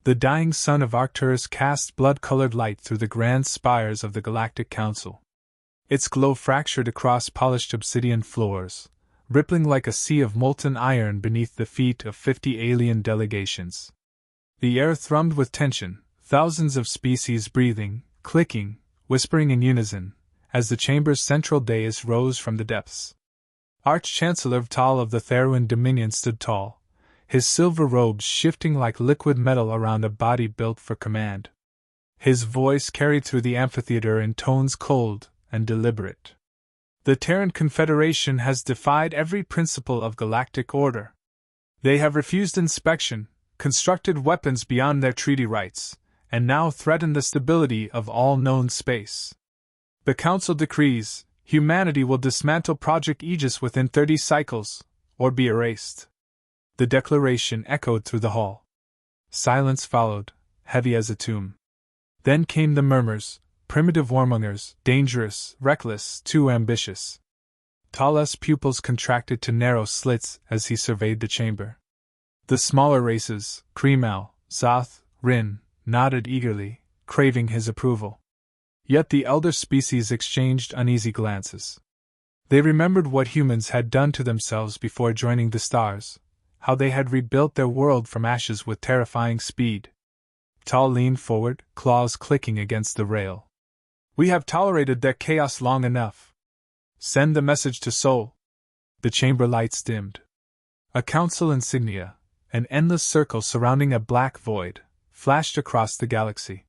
The dying sun of Arcturus cast blood-colored light through the grand spires of the Galactic Council. Its glow fractured across polished obsidian floors, rippling like a sea of molten iron beneath the feet of 50 alien delegations. The air thrummed with tension, thousands of species breathing, clicking, whispering in unison, as the chamber's central dais rose from the depths. Arch-Chancellor Vtal of the Theruan Dominion stood tall, his silver robes shifting like liquid metal around a body built for command. His voice carried through the amphitheater in tones cold and deliberate. The Terran Confederation has defied every principle of galactic order. They have refused inspection, constructed weapons beyond their treaty rights, and now threaten the stability of all known space. The Council decrees, humanity will dismantle Project Aegis within 30 cycles, or be erased. The declaration echoed through the hall. Silence followed, heavy as a tomb. Then came the murmurs, primitive warmongers, dangerous, reckless, too ambitious. Tal's pupils contracted to narrow slits as he surveyed the chamber. The smaller races, Kremal, Zoth, Rin, nodded eagerly, craving his approval. Yet the elder species exchanged uneasy glances. They remembered what humans had done to themselves before joining the stars, how they had rebuilt their world from ashes with terrifying speed. Tal leaned forward, claws clicking against the rail. We have tolerated their chaos long enough. Send the message to Sol. The chamber lights dimmed. A council insignia, an endless circle surrounding a black void, flashed across the galaxy.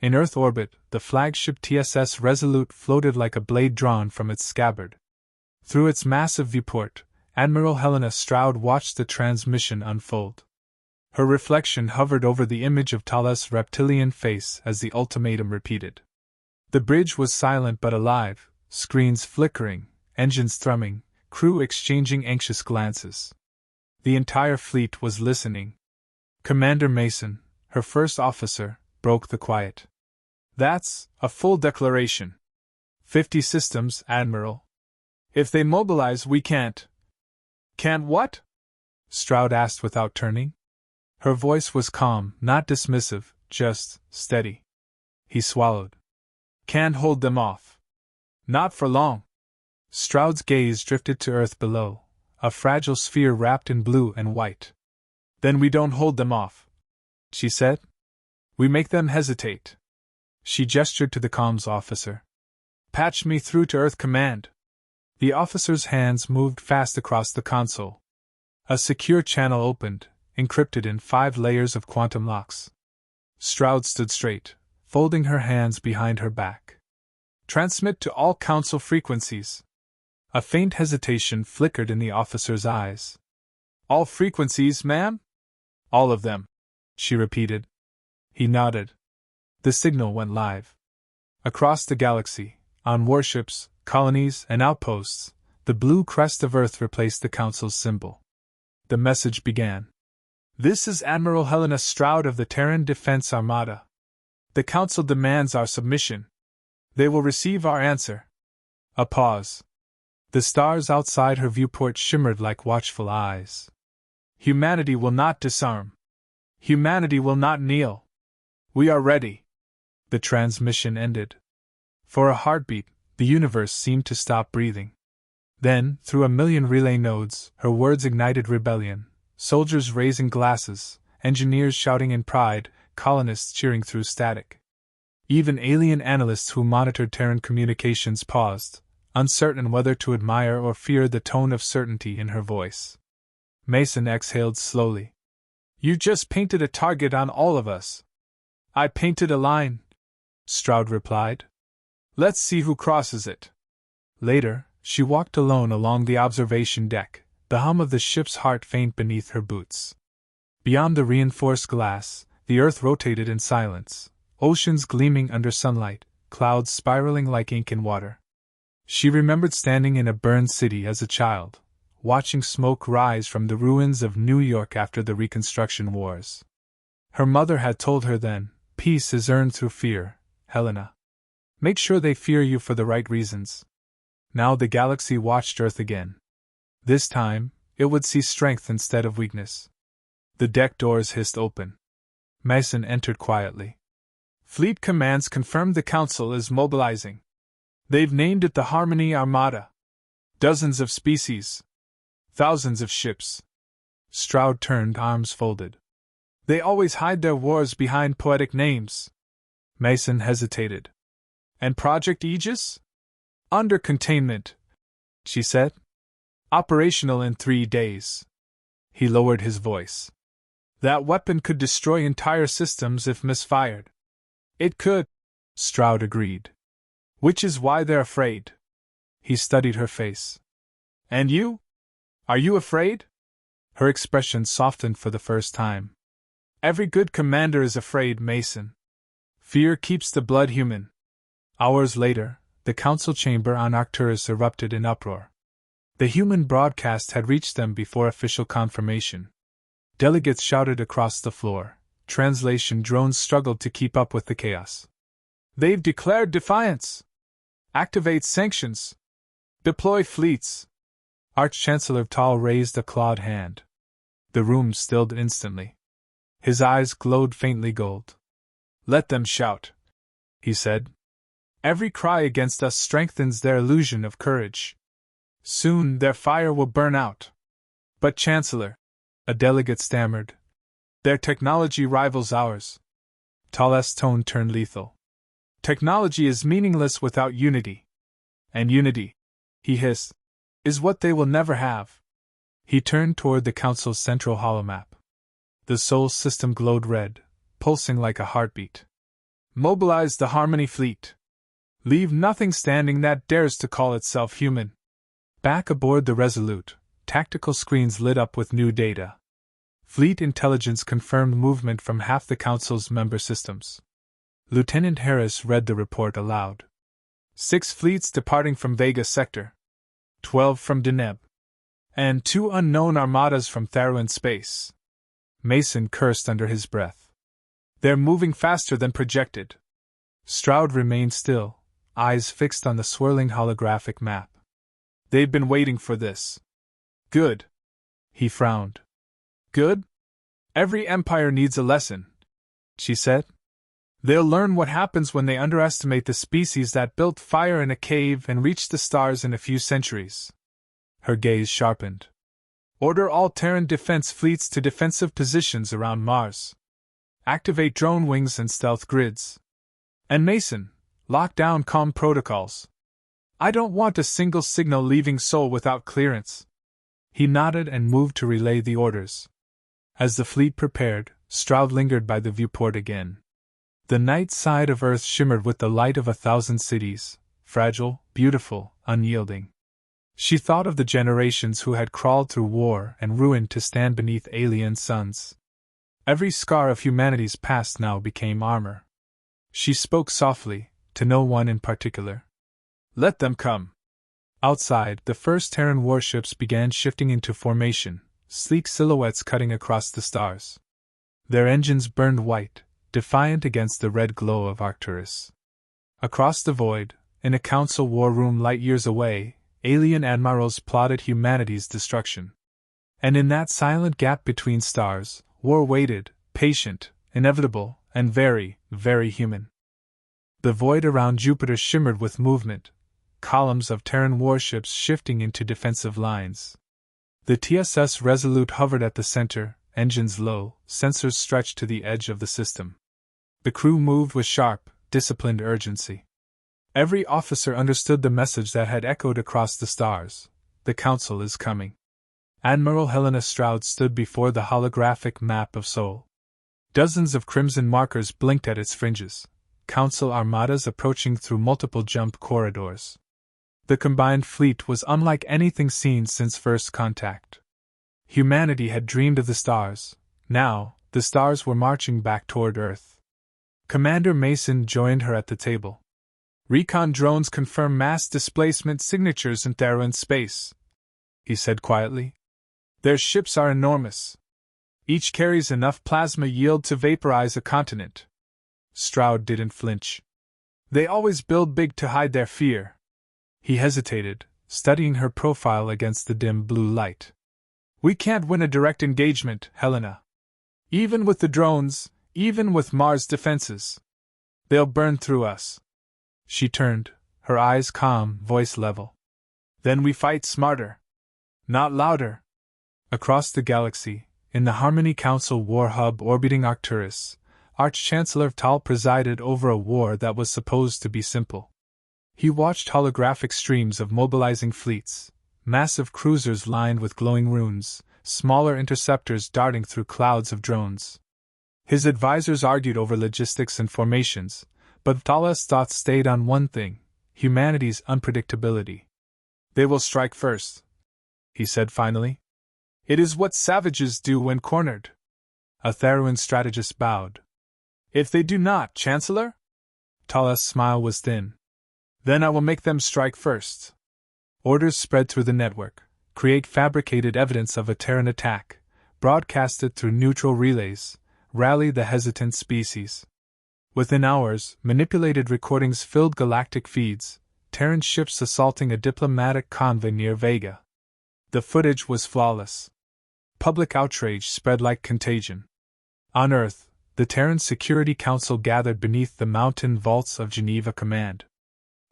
In Earth orbit, the flagship TSS Resolute floated like a blade drawn from its scabbard. Through its massive viewport, Admiral Helena Stroud watched the transmission unfold. Her reflection hovered over the image of Tal's reptilian face as the ultimatum repeated. The bridge was silent but alive, screens flickering, engines thrumming, crew exchanging anxious glances. The entire fleet was listening. Commander Mason, her first officer, broke the quiet. That's a full declaration. 50 systems, Admiral. If they mobilize, we can't. Can't what? Stroud asked without turning. Her voice was calm, not dismissive, just steady. He swallowed. Can't hold them off. Not for long. Stroud's gaze drifted to Earth below, a fragile sphere wrapped in blue and white. Then we don't hold them off, she said. We make them hesitate. She gestured to the comms officer. Patch me through to Earth Command. The officer's hands moved fast across the console. A secure channel opened, encrypted in 5 layers of quantum locks. Stroud stood straight, folding her hands behind her back. Transmit to all council frequencies. A faint hesitation flickered in the officer's eyes. All frequencies, ma'am? All of them, she repeated. He nodded. The signal went live. Across the galaxy, on warships, colonies, and outposts, the blue crest of Earth replaced the Council's symbol. The message began. This is Admiral Helena Stroud of the Terran Defense Armada. The Council demands our submission. They will receive our answer. A pause. The stars outside her viewport shimmered like watchful eyes. Humanity will not disarm. Humanity will not kneel. We are ready. The transmission ended. For a heartbeat, the universe seemed to stop breathing. Then, through a million relay nodes, her words ignited rebellion. Soldiers raising glasses, engineers shouting in pride, colonists cheering through static. Even alien analysts who monitored Terran communications paused, uncertain whether to admire or fear the tone of certainty in her voice. Mason exhaled slowly. You just painted a target on all of us. I painted a line, Stroud replied. Let's see who crosses it. Later, she walked alone along the observation deck, the hum of the ship's heart faint beneath her boots. Beyond the reinforced glass, the Earth rotated in silence, oceans gleaming under sunlight, clouds spiraling like ink in water. She remembered standing in a burned city as a child, watching smoke rise from the ruins of New York after the Reconstruction Wars. Her mother had told her then, peace is earned through fear, Helena. Make sure they fear you for the right reasons. Now the galaxy watched Earth again. This time, it would see strength instead of weakness. The deck doors hissed open. Mason entered quietly. Fleet commands confirmed the Council is mobilizing. They've named it the Harmony Armada. Dozens of species. Thousands of ships. Stroud turned, arms folded. They always hide their wars behind poetic names. Mason hesitated. And Project Aegis? Under containment, she said. Operational in 3 days. He lowered his voice. That weapon could destroy entire systems if misfired. It could, Stroud agreed. Which is why they're afraid. He studied her face. And you? Are you afraid? Her expression softened for the first time. Every good commander is afraid, Mason. Fear keeps the blood human. Hours later, the council chamber on Arcturus erupted in uproar. The human broadcast had reached them before official confirmation. Delegates shouted across the floor. Translation drones struggled to keep up with the chaos. They've declared defiance! Activate sanctions! Deploy fleets! Arch-Chancellor Tal raised a clawed hand. The room stilled instantly. His eyes glowed faintly gold. Let them shout, he said. Every cry against us strengthens their illusion of courage. Soon their fire will burn out. But Chancellor, a delegate stammered, their technology rivals ours. Tal's tone turned lethal. Technology is meaningless without unity. And unity, he hissed, is what they will never have. He turned toward the Council's central holomap. The Sol system glowed red, pulsing like a heartbeat. Mobilize the Harmony Fleet. Leave nothing standing that dares to call itself human. Back aboard the Resolute, tactical screens lit up with new data. Fleet intelligence confirmed movement from half the Council's member systems. Lieutenant Harris read the report aloud. 6 fleets departing from Vega Sector. 12 from Deneb. And 2 unknown armadas from Tharuan space. Mason cursed under his breath. They're moving faster than projected. Stroud remained still, eyes fixed on the swirling holographic map. They've been waiting for this. Good. He frowned. Good? Every empire needs a lesson, she said. They'll learn what happens when they underestimate the species that built fire in a cave and reached the stars in a few centuries. Her gaze sharpened. Order all Terran defense fleets to defensive positions around Mars. Activate drone wings and stealth grids. And Mason, lock down comm protocols. I don't want a single signal leaving Sol without clearance. He nodded and moved to relay the orders. As the fleet prepared, Stroud lingered by the viewport again. The night side of Earth shimmered with the light of 1,000 cities, fragile, beautiful, unyielding. She thought of the generations who had crawled through war and ruin to stand beneath alien suns. Every scar of humanity's past now became armor. She spoke softly, to no one in particular. Let them come. Outside, the first Terran warships began shifting into formation, sleek silhouettes cutting across the stars. Their engines burned white, defiant against the red glow of Arcturus. Across the void, in a council war room light years away, alien admirals plotted humanity's destruction. And in that silent gap between stars, war waited, patient, inevitable, and very, very human. The void around Jupiter shimmered with movement, columns of Terran warships shifting into defensive lines. The TSS Resolute hovered at the center, engines low, sensors stretched to the edge of the system. The crew moved with sharp, disciplined urgency. Every officer understood the message that had echoed across the stars. The Council is coming. Admiral Helena Stroud stood before the holographic map of Sol. Dozens of crimson markers blinked at its fringes, Council armadas approaching through multiple jump corridors. The combined fleet was unlike anything seen since first contact. Humanity had dreamed of the stars. Now, the stars were marching back toward Earth. Commander Mason joined her at the table. Recon drones confirm mass displacement signatures in Tharuan space, he said quietly. Their ships are enormous. Each carries enough plasma yield to vaporize a continent. Stroud didn't flinch. They always build big to hide their fear. He hesitated, studying her profile against the dim blue light. We can't win a direct engagement, Helena. Even with the drones, Even with Mars' defenses. They'll burn through us. She turned, her eyes calm, voice level. Then we fight smarter. Not louder. Across the galaxy, in the Harmony Council war hub orbiting Arcturus, Arch-Chancellor Tal presided over a war that was supposed to be simple. He watched holographic streams of mobilizing fleets, massive cruisers lined with glowing runes, smaller interceptors darting through clouds of drones. His advisors argued over logistics and formations, but Tal's thoughts stayed on one thing: humanity's unpredictability. They will strike first, he said finally. It is what savages do when cornered. A Theruan strategist bowed. If they do not, Chancellor? Tal's smile was thin. Then I will make them strike first. Orders spread through the network. Create fabricated evidence of a Terran attack. Broadcast it through neutral relays. Rally the hesitant species. Within hours, manipulated recordings filled galactic feeds. Terran ships assaulting a diplomatic convoy near Vega. The footage was flawless. Public outrage spread like contagion. On Earth, the Terran Security Council gathered beneath the mountain vaults of Geneva Command.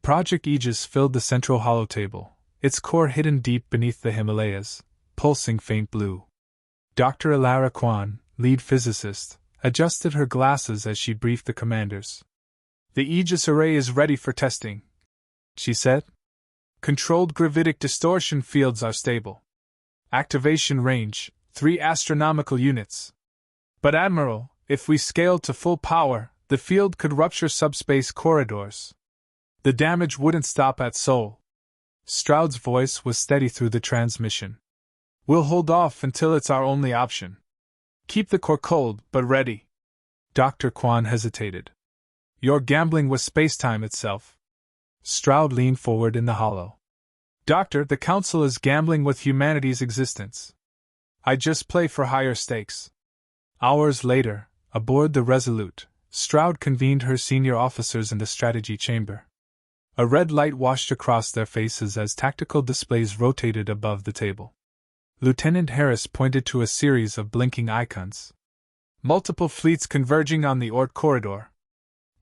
Project Aegis filled the central holotable, its core hidden deep beneath the Himalayas, pulsing faint blue. Dr. Ilara Kwan, lead physicist, adjusted her glasses as she briefed the commanders. The Aegis array is ready for testing, she said. Controlled gravitic distortion fields are stable. Activation range, 3 astronomical units. But Admiral, if we scaled to full power, the field could rupture subspace corridors. The damage wouldn't stop at Sol. Stroud's voice was steady through the transmission. We'll hold off until it's our only option. Keep the core cold, but ready. Dr. Kwan hesitated. You're gambling with spacetime itself. Stroud leaned forward in the hollow. Doctor, the Council is gambling with humanity's existence. I just play for higher stakes. Hours later, aboard the Resolute, Stroud convened her senior officers in the strategy chamber. A red light washed across their faces as tactical displays rotated above the table. Lieutenant Harris pointed to a series of blinking icons. Multiple fleets converging on the Oort corridor.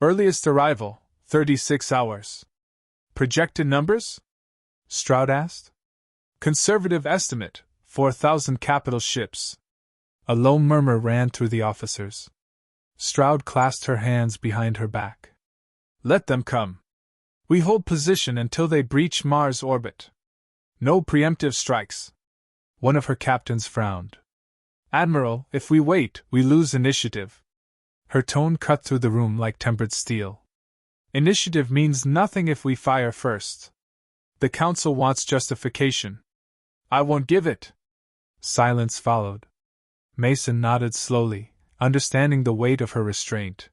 Earliest arrival, 36 hours. Projected numbers? Stroud asked. Conservative estimate, 4,000 capital ships. A low murmur ran through the officers. Stroud clasped her hands behind her back. Let them come. We hold position until they breach Mars' orbit. No preemptive strikes. One of her captains frowned. Admiral, if we wait, we lose initiative. Her tone cut through the room like tempered steel. Initiative means nothing if we fire first. The Council wants justification. I won't give it. Silence followed. Mason nodded slowly, understanding the weight of her restraint.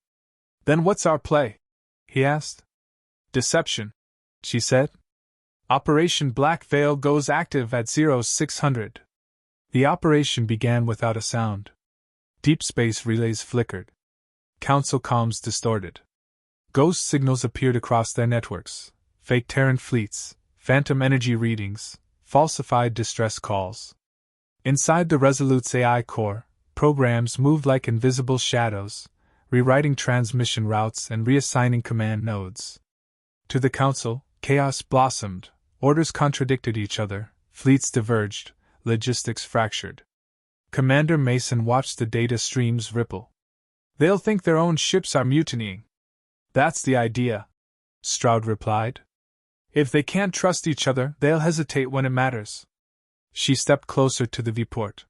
Then what's our play? He asked. Deception, she said. Operation Black Veil goes active at 0600. The operation began without a sound. Deep space relays flickered. Council comms distorted. Ghost signals appeared across their networks. Fake Terran fleets, phantom energy readings, falsified distress calls. Inside the Resolute's AI core, programs moved like invisible shadows, rewriting transmission routes and reassigning command nodes. To the Council, chaos blossomed, orders contradicted each other, fleets diverged, logistics fractured. Commander Mason watched the data streams ripple. They'll think their own ships are mutinying. That's the idea, Stroud replied. If they can't trust each other, they'll hesitate when it matters. She stepped closer to the viewport.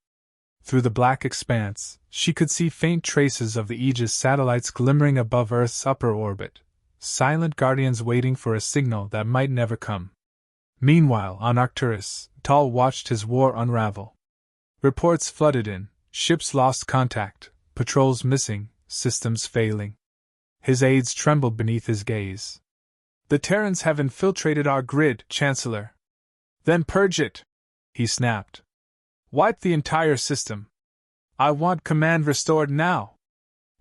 Through the black expanse, she could see faint traces of the Aegis satellites glimmering above Earth's upper orbit, silent guardians waiting for a signal that might never come. Meanwhile, on Arcturus, Tal watched his war unravel. Reports flooded in, ships lost contact, patrols missing, systems failing. His aides trembled beneath his gaze. The Terrans have infiltrated our grid, Chancellor. Then purge it, he snapped. Wipe the entire system. I want command restored now.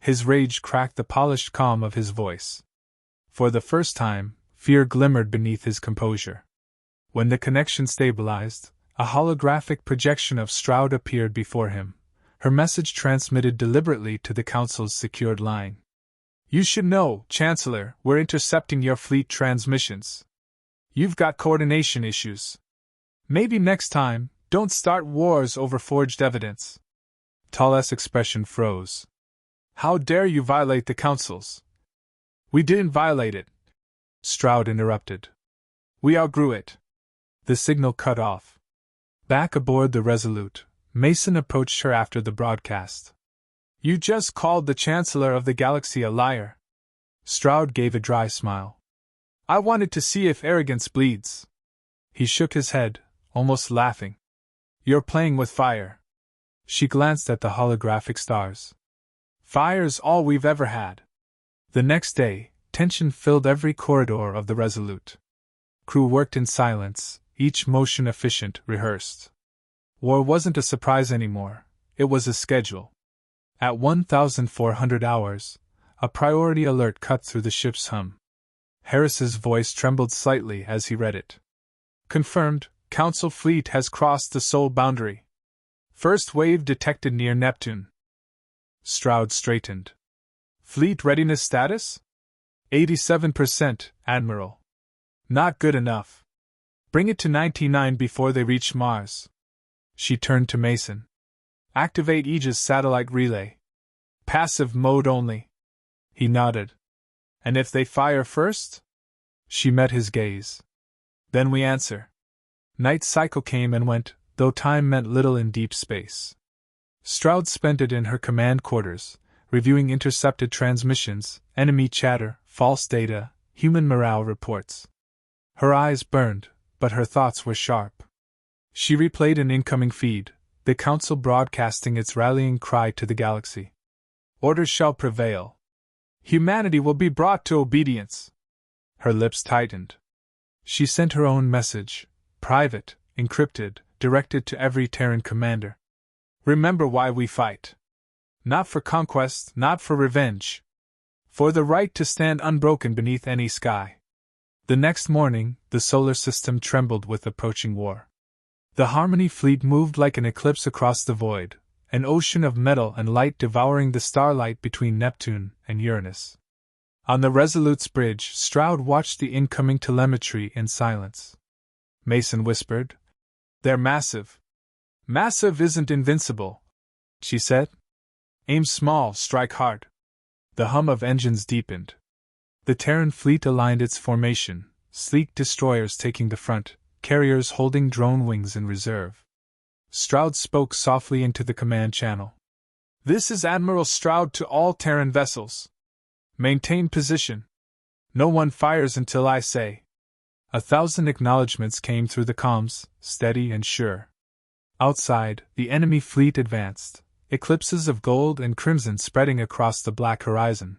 His rage cracked the polished calm of his voice. For the first time, fear glimmered beneath his composure. When the connection stabilized, a holographic projection of Stroud appeared before him, Her message transmitted deliberately to the Council's secured line. You should know, Chancellor, we're intercepting your fleet transmissions. You've got coordination issues. Maybe next time, don't start wars over forged evidence. Tall's expression froze. How dare you violate the Council's? We didn't violate it, Stroud interrupted. We outgrew it. The signal cut off. Back aboard the Resolute, Mason approached her after the broadcast. You just called the Chancellor of the Galaxy a liar. Stroud gave a dry smile. I wanted to see if arrogance bleeds. He shook his head, almost laughing. You're playing with fire. She glanced at the holographic stars. Fire's all we've ever had. The next day, tension filled every corridor of the Resolute. Crew worked in silence, each motion efficient, rehearsed. War wasn't a surprise anymore, it was a schedule. At 1,400 hours, a priority alert cut through the ship's hum. Harris's voice trembled slightly as he read it. Confirmed, Council fleet has crossed the Sol boundary. First wave detected near Neptune. Stroud straightened. Fleet readiness status? 87%, Admiral. Not good enough. Bring it to 99 before they reach Mars. She turned to Mason. Activate Aegis satellite relay. Passive mode only. He nodded. And if they fire first? She met his gaze. Then we answer. Night cycle came and went, though time meant little in deep space. Stroud spent it in her command quarters, reviewing intercepted transmissions, enemy chatter, false data, human morale reports. Her eyes burned, but her thoughts were sharp. She replayed an incoming feed, the Council broadcasting its rallying cry to the galaxy. Orders shall prevail. Humanity will be brought to obedience. Her lips tightened. She sent her own message, private, encrypted, directed to every Terran commander. Remember why we fight. Not for conquest, not for revenge. For the right to stand unbroken beneath any sky. The next morning, the solar system trembled with approaching war. The Harmony fleet moved like an eclipse across the void, an ocean of metal and light devouring the starlight between Neptune and Uranus. On the Resolute's bridge, Stroud watched the incoming telemetry in silence. Mason whispered, They're massive. Massive isn't invincible, she said. Aim small, strike hard. The hum of engines deepened. The Terran fleet aligned its formation, sleek destroyers taking the front, carriers holding drone wings in reserve. Stroud spoke softly into the command channel. This is Admiral Stroud to all Terran vessels. Maintain position. No one fires until I say. 1,000 acknowledgments came through the comms, steady and sure. Outside, the enemy fleet advanced, eclipses of gold and crimson spreading across the black horizon.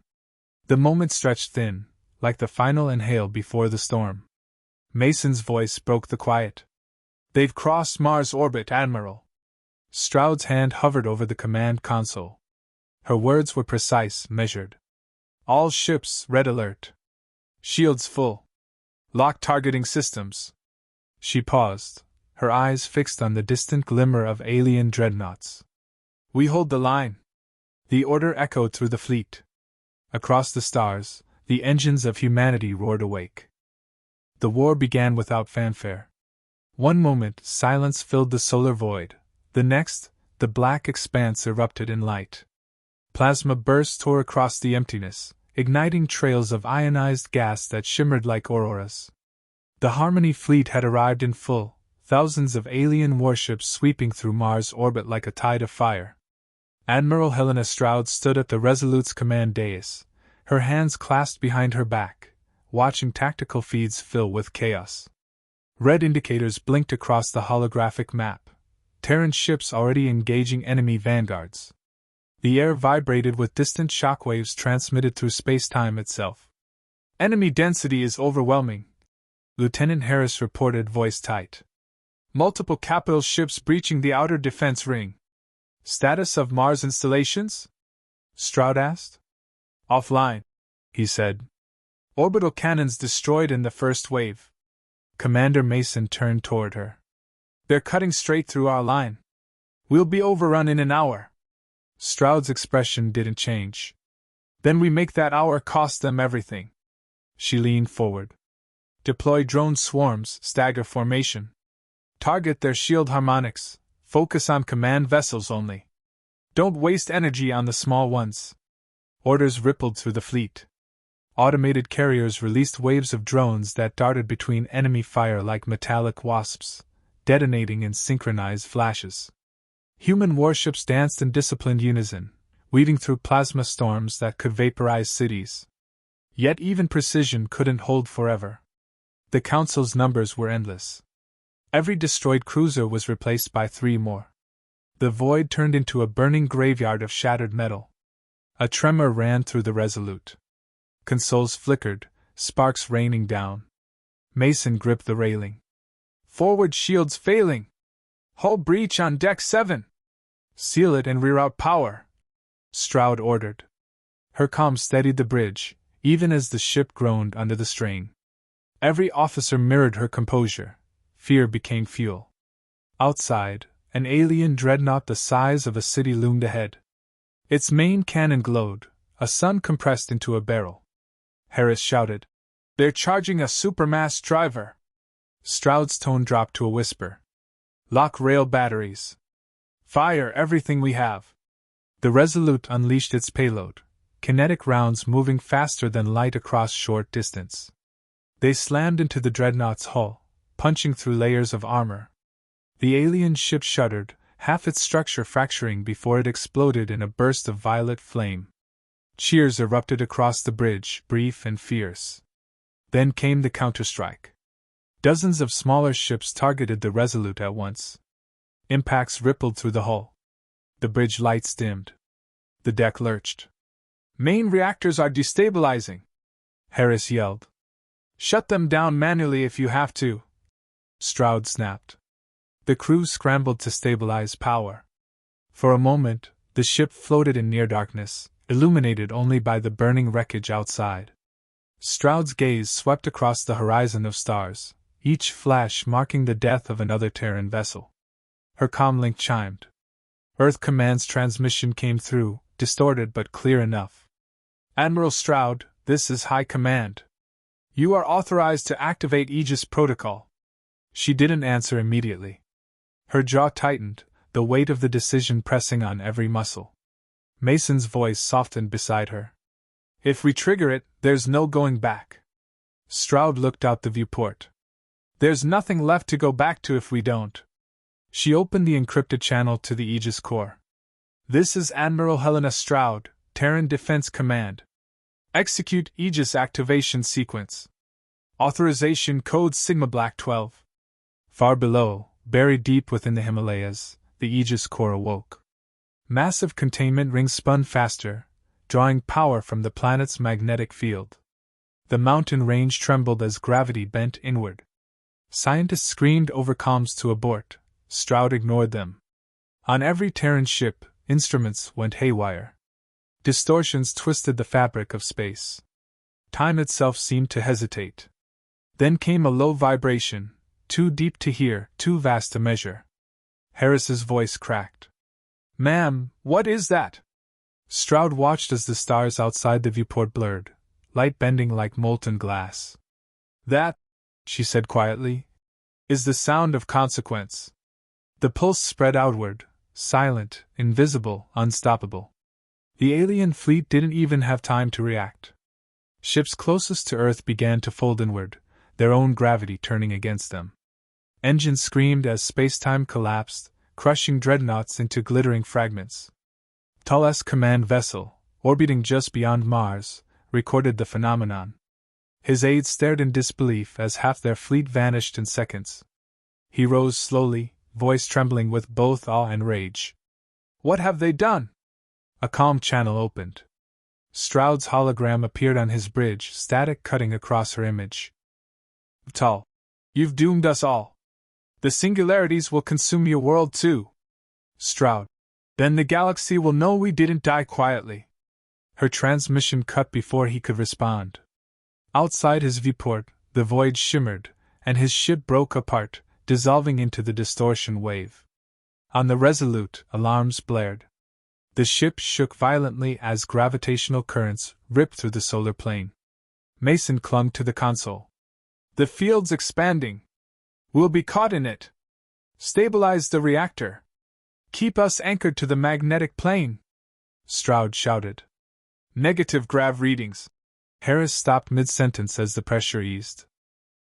The moment stretched thin, like the final inhale before the storm. Mason's voice broke the quiet. They've crossed Mars orbit, Admiral. Stroud's hand hovered over the command console. Her words were precise, measured. All ships, red alert. Shields full. Lock targeting systems. She paused, her eyes fixed on the distant glimmer of alien dreadnoughts. We hold the line. The order echoed through the fleet. Across the stars, the engines of humanity roared awake. The war began without fanfare. One moment, silence filled the solar void. The next, the black expanse erupted in light. Plasma bursts tore across the emptiness, igniting trails of ionized gas that shimmered like auroras. The Harmony fleet had arrived in full, thousands of alien warships sweeping through Mars' orbit like a tide of fire. Admiral Helena Stroud stood at the Resolute's command dais, her hands clasped behind her back, watching tactical feeds fill with chaos. Red indicators blinked across the holographic map, Terran ships already engaging enemy vanguards. The air vibrated with distant shockwaves transmitted through space-time itself. Enemy density is overwhelming, Lieutenant Harris reported, voice tight. Multiple capital ships breaching the outer defense ring. Status of Mars installations? Stroud asked. Offline, he said. Orbital cannons destroyed in the first wave. Commander Mason turned toward her. They're cutting straight through our line. We'll be overrun in an hour. Stroud's expression didn't change. Then we make that hour cost them everything. She leaned forward. Deploy drone swarms, stagger formation. Target their shield harmonics. Focus on command vessels only. Don't waste energy on the small ones. Orders rippled through the fleet. Automated carriers released waves of drones that darted between enemy fire like metallic wasps, detonating in synchronized flashes. Human warships danced in disciplined unison, weaving through plasma storms that could vaporize cities. Yet even precision couldn't hold forever. The Council's numbers were endless. Every destroyed cruiser was replaced by 3 more. The void turned into a burning graveyard of shattered metal. A tremor ran through the Resolute. Consoles flickered, sparks raining down. Mason gripped the railing. Forward shields failing! Hull breach on deck 7! Seal it and reroute power! Stroud ordered. Her comm steadied the bridge, even as the ship groaned under the strain. Every officer mirrored her composure. Fear became fuel. Outside, an alien dreadnought the size of a city loomed ahead. Its main cannon glowed, a sun compressed into a barrel. Harris shouted, "They're charging a supermass driver!" Stroud's tone dropped to a whisper. "Lock rail batteries. Fire everything we have." The Resolute unleashed its payload, kinetic rounds moving faster than light across short distance. They slammed into the dreadnought's hull, punching through layers of armor. The alien ship shuddered, half its structure fracturing before it exploded in a burst of violet flame. Cheers erupted across the bridge, brief and fierce. Then came the counterstrike. Dozens of smaller ships targeted the Resolute at once. Impacts rippled through the hull. The bridge lights dimmed. The deck lurched. "Main reactors are destabilizing!" Harris yelled. "Shut them down manually if you have to," Stroud snapped. The crew scrambled to stabilize power. For a moment, the ship floated in near darkness, illuminated only by the burning wreckage outside. Stroud's gaze swept across the horizon of stars, each flash marking the death of another Terran vessel. Her comlink chimed. Earth Command's transmission came through, distorted but clear enough. "Admiral Stroud, this is High Command. You are authorized to activate Aegis Protocol." She didn't answer immediately. Her jaw tightened, the weight of the decision pressing on every muscle. Mason's voice softened beside her. "If we trigger it, there's no going back." Stroud looked out the viewport. "There's nothing left to go back to if we don't." She opened the encrypted channel to the Aegis Corps. "This is Admiral Helena Stroud, Terran Defense Command. Execute Aegis activation sequence. Authorization code Sigma Black 12. Far below, buried deep within the Himalayas, the Aegis Corps awoke. Massive containment rings spun faster, drawing power from the planet's magnetic field. The mountain range trembled as gravity bent inward. Scientists screamed over comms to abort. Stroud ignored them. On every Terran ship, instruments went haywire. Distortions twisted the fabric of space. Time itself seemed to hesitate. Then came a low vibration, too deep to hear, too vast to measure. Harris's voice cracked. "Ma'am, what is that?" Stroud watched as the stars outside the viewport blurred, light bending like molten glass. "That," she said quietly, "is the sound of consequence." The pulse spread outward, silent, invisible, unstoppable. The alien fleet didn't even have time to react. Ships closest to Earth began to fold inward, their own gravity turning against them. Engines screamed as space-time collapsed, crushing dreadnoughts into glittering fragments. Tull's command vessel, orbiting just beyond Mars, recorded the phenomenon. His aides stared in disbelief as half their fleet vanished in seconds. He rose slowly, voice trembling with both awe and rage. "What have they done?" A calm channel opened. Stroud's hologram appeared on his bridge, static cutting across her image. "Tull, you've doomed us all. The singularities will consume your world too." "Stroud, then the galaxy will know we didn't die quietly." Her transmission cut before he could respond. Outside his viewport, the void shimmered, and his ship broke apart, dissolving into the distortion wave. On the Resolute, alarms blared. The ship shook violently as gravitational currents ripped through the solar plane. Mason clung to the console. The field's expanding. We'll be caught in it. Stabilize the reactor. Keep us anchored to the magnetic plane. Stroud shouted. Negative grav readings. Harris stopped mid-sentence as the pressure eased.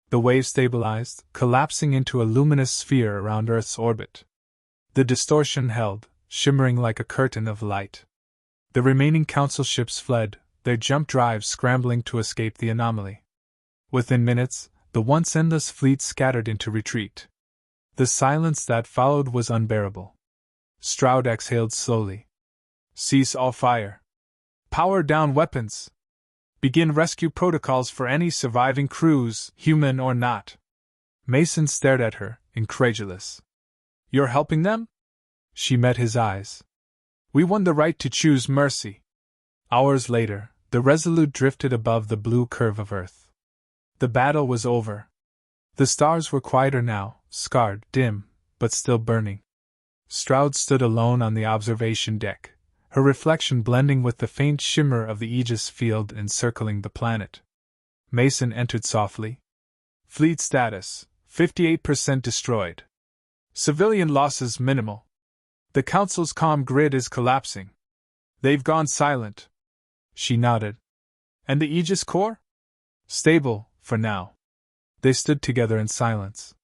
The wave stabilized, collapsing into a luminous sphere around Earth's orbit. The distortion held, shimmering like a curtain of light. The remaining Council ships fled, their jump drives scrambling to escape the anomaly. Within minutes, the once endless fleet scattered into retreat. The silence that followed was unbearable. Stroud exhaled slowly. Cease all fire. Power down weapons. Begin rescue protocols for any surviving crews, human or not. Mason stared at her, incredulous. You're helping them? She met his eyes. We won the right to choose mercy. Hours later, the Resolute drifted above the blue curve of Earth. The battle was over. The stars were quieter now, scarred, dim, but still burning. Stroud stood alone on the observation deck, her reflection blending with the faint shimmer of the Aegis field encircling the planet. Mason entered softly. Fleet status, 58% destroyed. Civilian losses minimal. The Council's comm grid is collapsing. They've gone silent. She nodded. And the Aegis core? Stable, for now. They stood together in silence.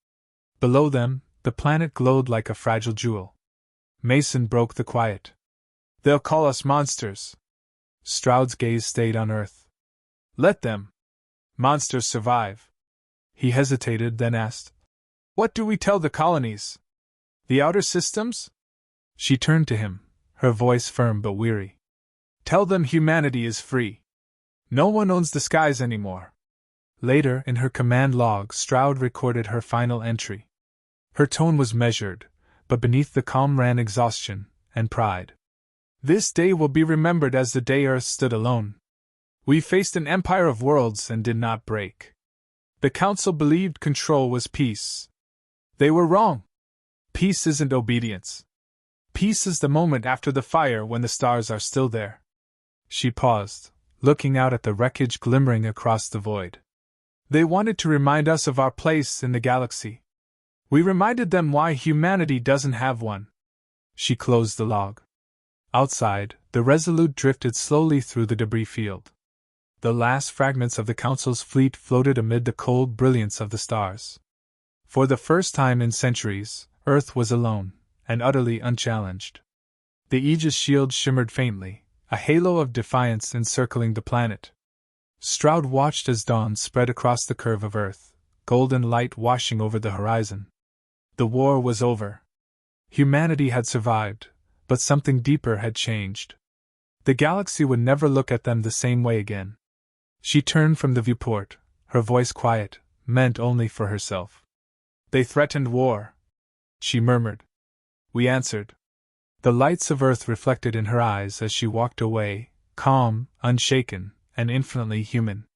Below them, the planet glowed like a fragile jewel. Mason broke the quiet. They'll call us monsters. Stroud's gaze stayed on Earth. Let them. Monsters survive. He hesitated, then asked, What do we tell the colonies? The outer systems? She turned to him, her voice firm but weary. Tell them humanity is free. No one owns the skies anymore. Later, in her command log, Stroud recorded her final entry. Her tone was measured, but beneath the calm ran exhaustion and pride. This day will be remembered as the day Earth stood alone. We faced an empire of worlds and did not break. The Council believed control was peace. They were wrong. Peace isn't obedience. Peace is the moment after the fire when the stars are still there. She paused, looking out at the wreckage glimmering across the void. They wanted to remind us of our place in the galaxy. We reminded them why humanity doesn't have one. She closed the log. Outside, the Resolute drifted slowly through the debris field. The last fragments of the Council's fleet floated amid the cold brilliance of the stars. For the first time in centuries, Earth was alone, and utterly unchallenged. The Aegis shield shimmered faintly, a halo of defiance encircling the planet. Stroud watched as dawn spread across the curve of Earth, golden light washing over the horizon. The war was over. Humanity had survived, but something deeper had changed. The galaxy would never look at them the same way again. She turned from the viewport, her voice quiet, meant only for herself. They threatened war, she murmured. We answered. The lights of Earth reflected in her eyes as she walked away, calm, unshaken, and infinitely human.